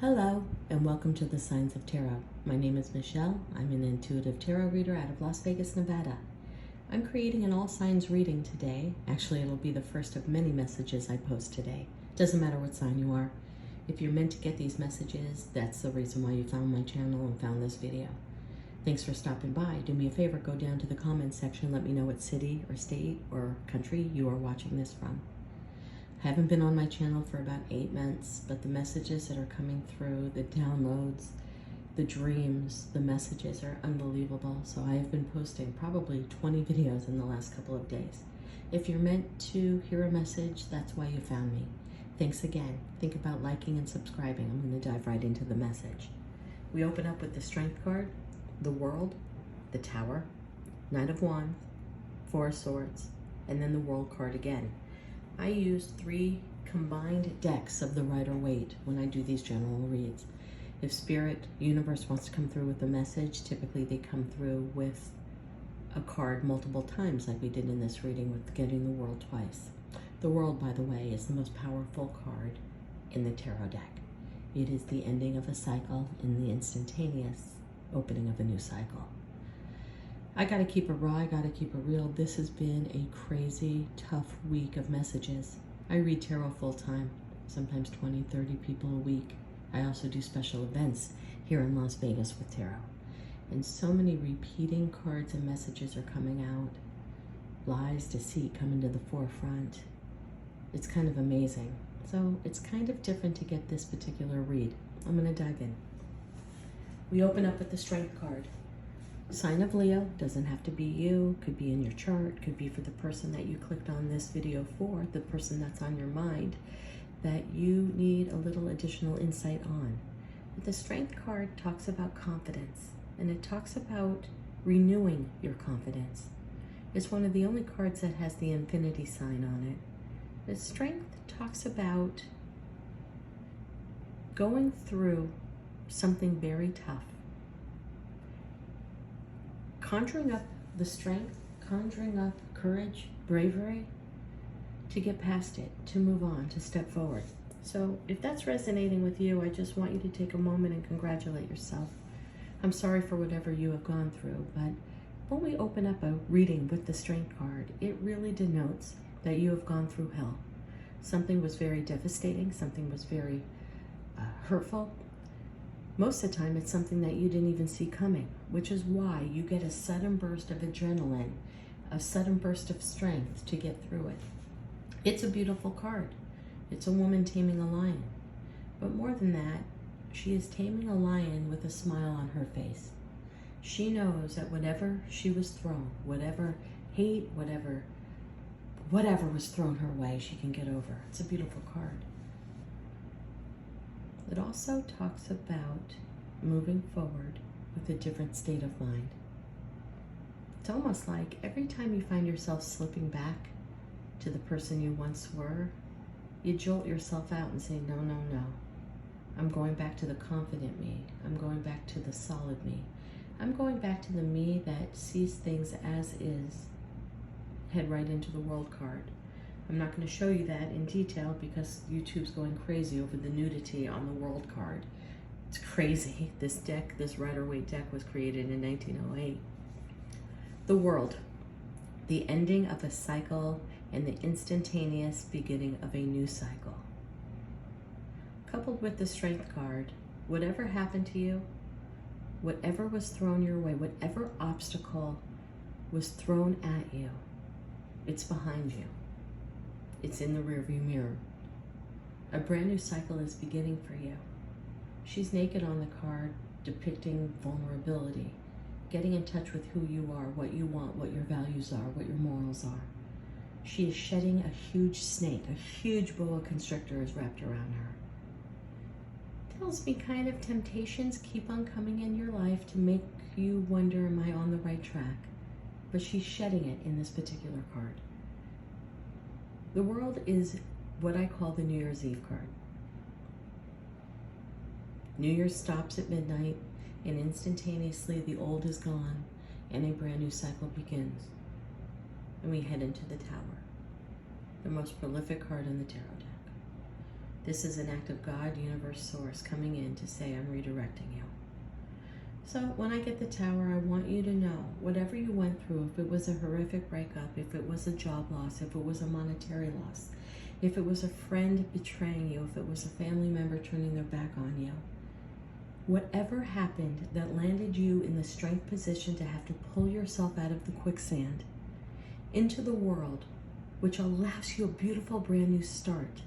Hello, and welcome to the Signs of Tarot. My name is Michelle. I'm an intuitive tarot reader out of Las Vegas, Nevada. I'm creating an all signs reading today. Actually, it'll be the first of many messages I post today. Doesn't matter what sign you are. If you're meant to get these messages, that's the reason why you found my channel and found this video. Thanks for stopping by. Do me a favor, go down to the comments section. Let me know what city or state or country you are watching this from. I haven't been on my channel for about 8 months, but the messages that are coming through, the downloads, the dreams, the messages are unbelievable. So I have been posting probably 20 videos in the last couple of days. If you're meant to hear a message, that's why you found me. Thanks again. Think about liking and subscribing. I'm going to dive right into the message. We open up with the Strength card, the World, the Tower, Knight of Wands, Four of Swords, and then the World card again. I use 3 combined decks of the Rider-Waite when I do these general reads. If Spirit, Universe wants to come through with a message, typically they come through with a card multiple times like we did in this reading with getting the World twice. The World, by the way, is the most powerful card in the tarot deck. It is the ending of a cycle and the instantaneous opening of a new cycle. I gotta keep it raw, I gotta keep it real. This has been a crazy, tough week of messages. I read tarot full time, sometimes 20, 30 people a week. I also do special events here in Las Vegas with tarot. And so many repeating cards and messages are coming out. Lies, deceit coming to the forefront. It's kind of amazing. So it's kind of different to get this particular read. I'm gonna dive in. We open up with the Strength card. Sign of Leo, doesn't have to be you, could be in your chart, could be for the person that you clicked on this video for, the person that's on your mind, that you need a little additional insight on. The Strength card talks about confidence, and it talks about renewing your confidence. It's one of the only cards that has the infinity sign on it. The Strength talks about going through something very tough. Conjuring up the strength, conjuring up courage, bravery to get past it, to move on, to step forward. So if that's resonating with you, I just want you to take a moment and congratulate yourself. I'm sorry for whatever you have gone through, but when we open up a reading with the Strength card, it really denotes that you have gone through hell. Something was very devastating, something was very hurtful. Most of the time, it's something that you didn't even see coming, which is why you get a sudden burst of adrenaline, a sudden burst of strength to get through it. It's a beautiful card. It's a woman taming a lion. But more than that, she is taming a lion with a smile on her face. She knows that whatever she was thrown, whatever hate, whatever was thrown her way, she can get over. It's a beautiful card. It also talks about moving forward with a different state of mind. It's almost like every time you find yourself slipping back to the person you once were, you jolt yourself out and say, no, no, no. I'm going back to the confident me. I'm going back to the solid me. I'm going back to the me that sees things as is. Head right into the World card. I'm not going to show you that in detail because YouTube's going crazy over the nudity on the World card. It's crazy. This deck, this Rider-Waite deck, was created in 1908. The World, the ending of a cycle and the instantaneous beginning of a new cycle. Coupled with the Strength card, whatever happened to you, whatever was thrown your way, whatever obstacle was thrown at you, it's behind you. It's in the rearview mirror. A brand new cycle is beginning for you. She's naked on the card, depicting vulnerability, getting in touch with who you are, what you want, what your values are, what your morals are. She is shedding a huge snake, a huge boa constrictor is wrapped around her. Tells me kind of temptations keep on coming in your life to make you wonder, am I on the right track? But she's shedding it in this particular card. The World is what I call the New Year's Eve card. New Year's stops at midnight, and instantaneously the old is gone, and a brand new cycle begins. And we head into the Tower, the most prolific card in the tarot deck. This is an act of God, universe, source coming in to say, I'm redirecting you. So when I get the Tower, I want you to know, whatever you went through, if it was a horrific breakup, if it was a job loss, if it was a monetary loss, if it was a friend betraying you, if it was a family member turning their back on you, whatever happened that landed you in the strength position to have to pull yourself out of the quicksand into the world, which allows you a beautiful brand new start,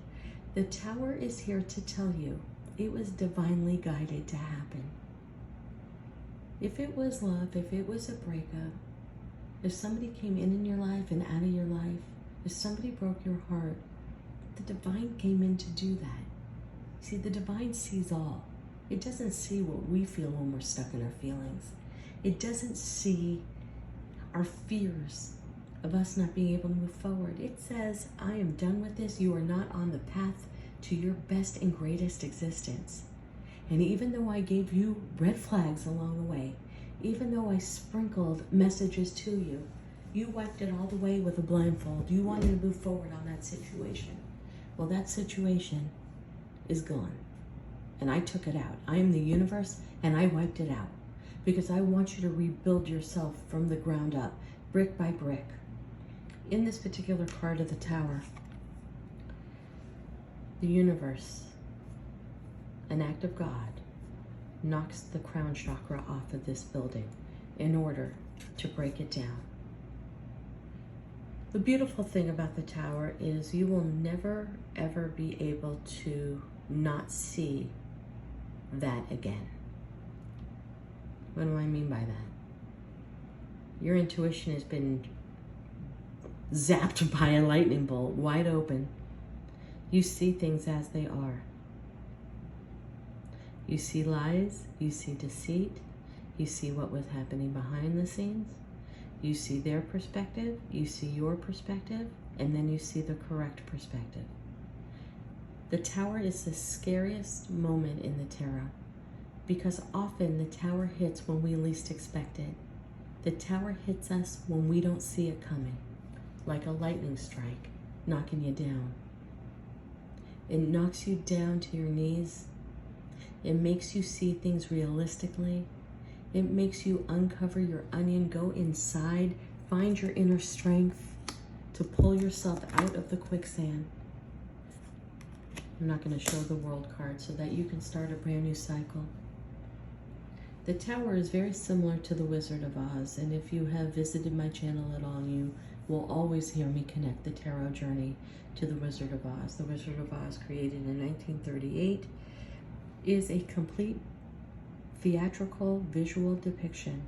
the Tower is here to tell you it was divinely guided to happen. If it was love, if it was a breakup, if somebody came in your life and out of your life, if somebody broke your heart, the divine came in to do that. See, the divine sees all. It doesn't see what we feel when we're stuck in our feelings. It doesn't see our fears of us not being able to move forward. It says, I am done with this. You are not on the path to your best and greatest existence. And even though I gave you red flags along the way, even though I sprinkled messages to you, you wiped it all the way with a blindfold. You wanted to move forward on that situation. Well, that situation is gone. And I took it out. I am the universe, and I wiped it out. Because I want you to rebuild yourself from the ground up, brick by brick. In this particular card of the Tower, the universe, an act of God, knocks the crown chakra off of this building in order to break it down. The beautiful thing about the Tower is you will never, ever be able to not see that again. What do I mean by that? Your intuition has been zapped by a lightning bolt, wide open. You see things as they are. You see lies, you see deceit, you see what was happening behind the scenes, you see their perspective, you see your perspective, and then you see the correct perspective. The Tower is the scariest moment in the tarot because often the Tower hits when we least expect it. The Tower hits us when we don't see it coming, like a lightning strike, knocking you down. It knocks you down to your knees. It makes you see things realistically. It makes you uncover your onion, go inside, find your inner strength to pull yourself out of the quicksand. I'm not going to show the World card so that you can start a brand new cycle. The Tower is very similar to the Wizard of Oz, and if you have visited my channel at all, you will always hear me connect the tarot journey to the Wizard of Oz. The Wizard of Oz, created in 1938, is a complete theatrical visual depiction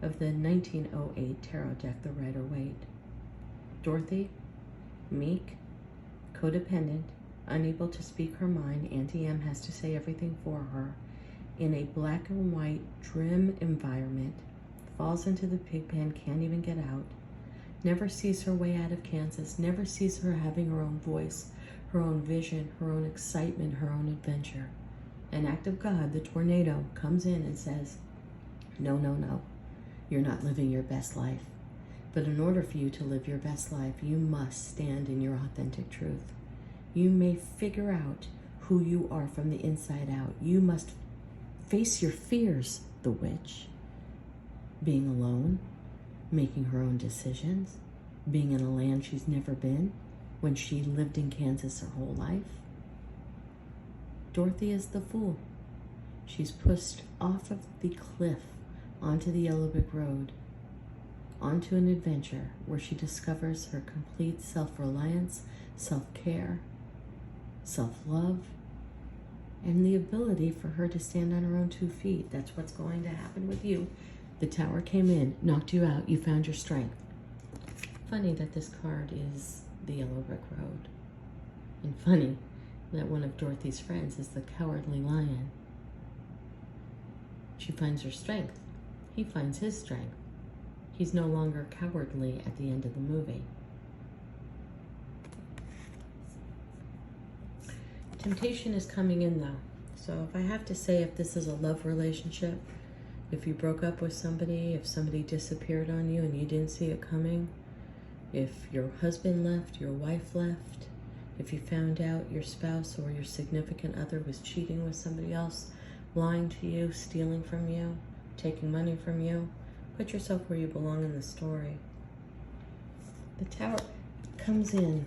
of the 1908 tarot deck, the Rider-Waite. Dorothy, meek, codependent, unable to speak her mind, Auntie M has to say everything for her, in a black and white trim environment, falls into the pig pen, can't even get out, never sees her way out of Kansas, never sees her having her own voice, her own vision, her own excitement, her own adventure. An act of God, the tornado, comes in and says, no, no, no, you're not living your best life. But in order for you to live your best life, you must stand in your authentic truth. You may figure out who you are from the inside out. You must face your fears, the witch. Being alone, making her own decisions, being in a land she's never been when she lived in Kansas her whole life. Dorothy is the fool. She's pushed off of the cliff onto the yellow brick road, onto an adventure where she discovers her complete self-reliance, self-care, self-love, and the ability for her to stand on her own 2 feet. That's what's going to happen with you. The Tower came in, knocked you out, you found your strength. Funny that this card is the yellow brick road. And funny that one of Dorothy's friends is the Cowardly Lion. She finds her strength. He finds his strength. He's no longer cowardly at the end of the movie. Temptation is coming in though. So if I have to say, if this is a love relationship, if you broke up with somebody, if somebody disappeared on you and you didn't see it coming, if your husband left, your wife left, If you found out your spouse or your significant other was cheating with somebody else, lying to you, stealing from you, taking money from you, put yourself where you belong in the story. The Tower comes in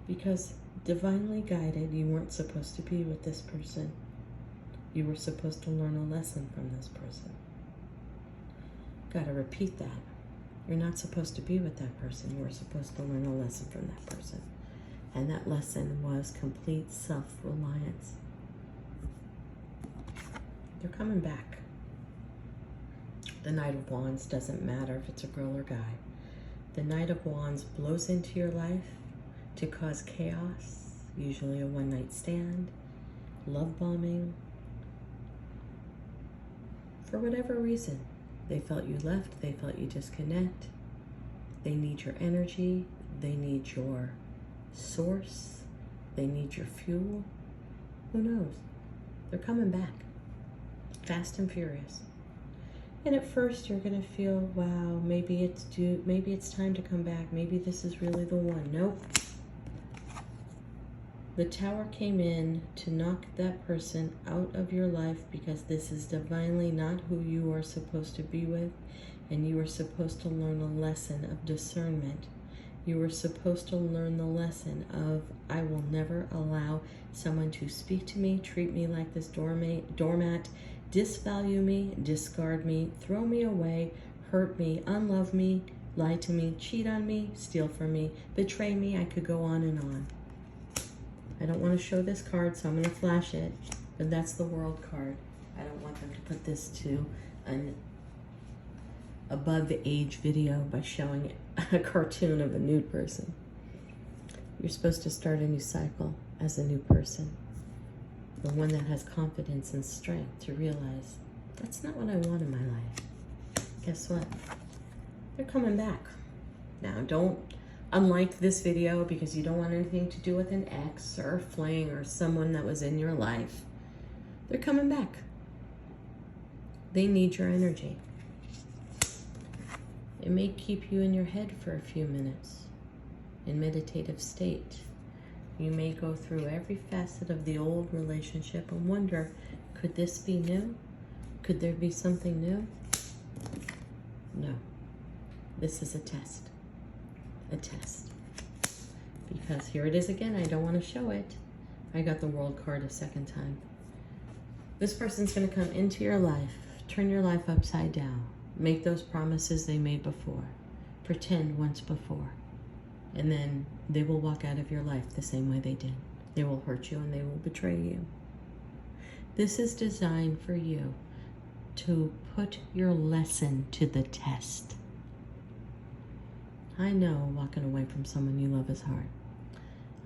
because divinely guided, you weren't supposed to be with this person. You were supposed to learn a lesson from this person. Gotta repeat that. You're not supposed to be with that person. You were supposed to learn a lesson from that person. And that lesson was complete self-reliance. They're coming back. The Knight of Wands doesn't matter if it's a girl or guy. The Knight of Wands blows into your life to cause chaos, usually a one-night stand, love bombing. For whatever reason, they felt you left, they felt you disconnect. They need your energy, they need your source, they need your fuel. Who knows? They're coming back, fast and furious. And at first you're gonna feel, wow, maybe it's time to come back. Maybe this is really the one. Nope. The Tower came in to knock that person out of your life because this is divinely not who you are supposed to be with, and you are supposed to learn a lesson of discernment. You are supposed to learn the lesson of, I will never allow someone to speak to me, treat me like this doormat, disvalue me, discard me, throw me away, hurt me, unlove me, lie to me, cheat on me, steal from me, betray me. I could go on and on. I don't want to show this card, so I'm going to flash it, but that's the World card. I don't want them to put this to an above the age video by showing a cartoon of a nude person. You're supposed to start a new cycle as a new person. The one that has confidence and strength to realize that's not what I want in my life. Guess what? They're coming back. Now, don't unlike this video because you don't want anything to do with an ex or a fling or someone that was in your life. They're coming back. They need your energy. It may keep you in your head for a few minutes in meditative state. You may go through every facet of the old relationship and wonder, could this be new? Could there be something new? No. This is a test. A test. Because here it is again. I don't want to show it. I got the World card a second time. This person's going to come into your life, turn your life upside down, make those promises they made before, pretend once before, and then they will walk out of your life the same way they did. They will hurt you and they will betray you. This is designed for you to put your lesson to the test. I know walking away from someone you love is hard.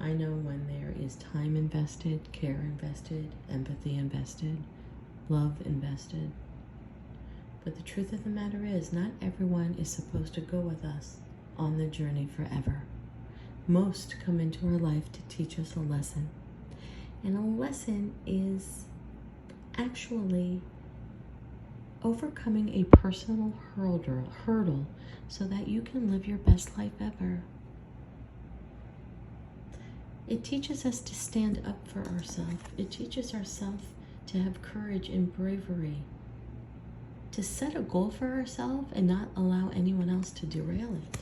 I know when there is time invested, care invested, empathy invested, love invested. But the truth of the matter is, not everyone is supposed to go with us on the journey forever. Most come into our life to teach us a lesson. And a lesson is actually overcoming a personal hurdle so that you can live your best life ever. It teaches us to stand up for ourselves. It teaches ourselves to have courage and bravery, to set a goal for ourselves and not allow anyone else to derail it.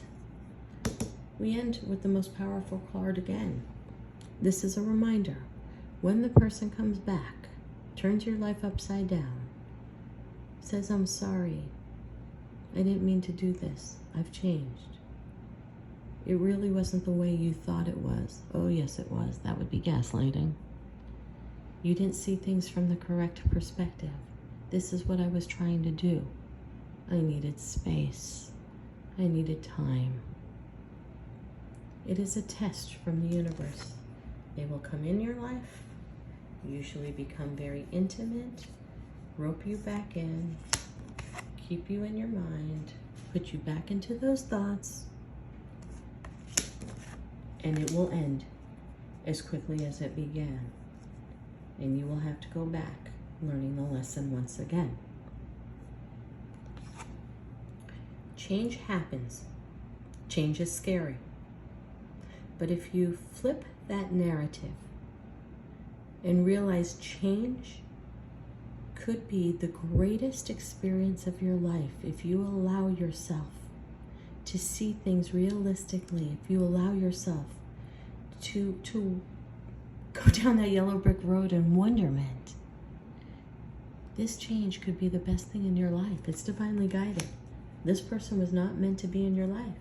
We end with the most powerful card again. This is a reminder. When the person comes back, turns your life upside down, says, I'm sorry, I didn't mean to do this, I've changed. It really wasn't the way you thought it was. Oh yes it was. That would be gaslighting. You didn't see things from the correct perspective. This is what I was trying to do. I needed space. I needed time. It is a test from the universe. They will come in your life, usually become very intimate, rope you back in, keep you in your mind, put you back into those thoughts, and it will end as quickly as it began. And you will have to go back, learning the lesson once again. Change happens. Change is scary. But if you flip that narrative and realize change could be the greatest experience of your life if you allow yourself to see things realistically, if you allow yourself to go down that yellow brick road in wonderment. This change could be the best thing in your life. It's divinely guided. This person was not meant to be in your life.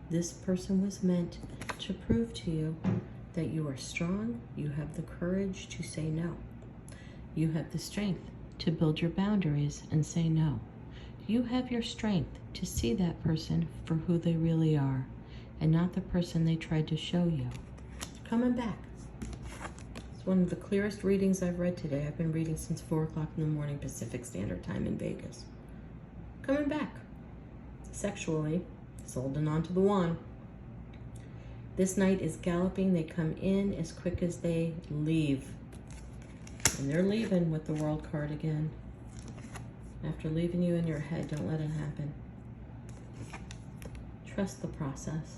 This person was meant to prove to you that you are strong, you have the courage to say no. You have the strength to build your boundaries and say no. You have your strength to see that person for who they really are and not the person they tried to show you. Coming back. It's one of the clearest readings I've read today. I've been reading since 4 o'clock in the morning Pacific Standard Time in Vegas. Coming back. Sexually, he's holding on to the wand. This knight is galloping. They come in as quick as they leave. And they're leaving with the World card again. After leaving you in your head, don't let it happen. Trust the process.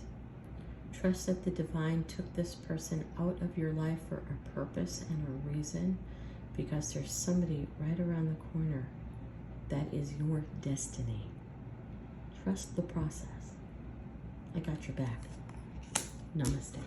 Trust that the divine took this person out of your life for a purpose and a reason, because there's somebody right around the corner that is your destiny. Trust the process. I got your back. Namaste.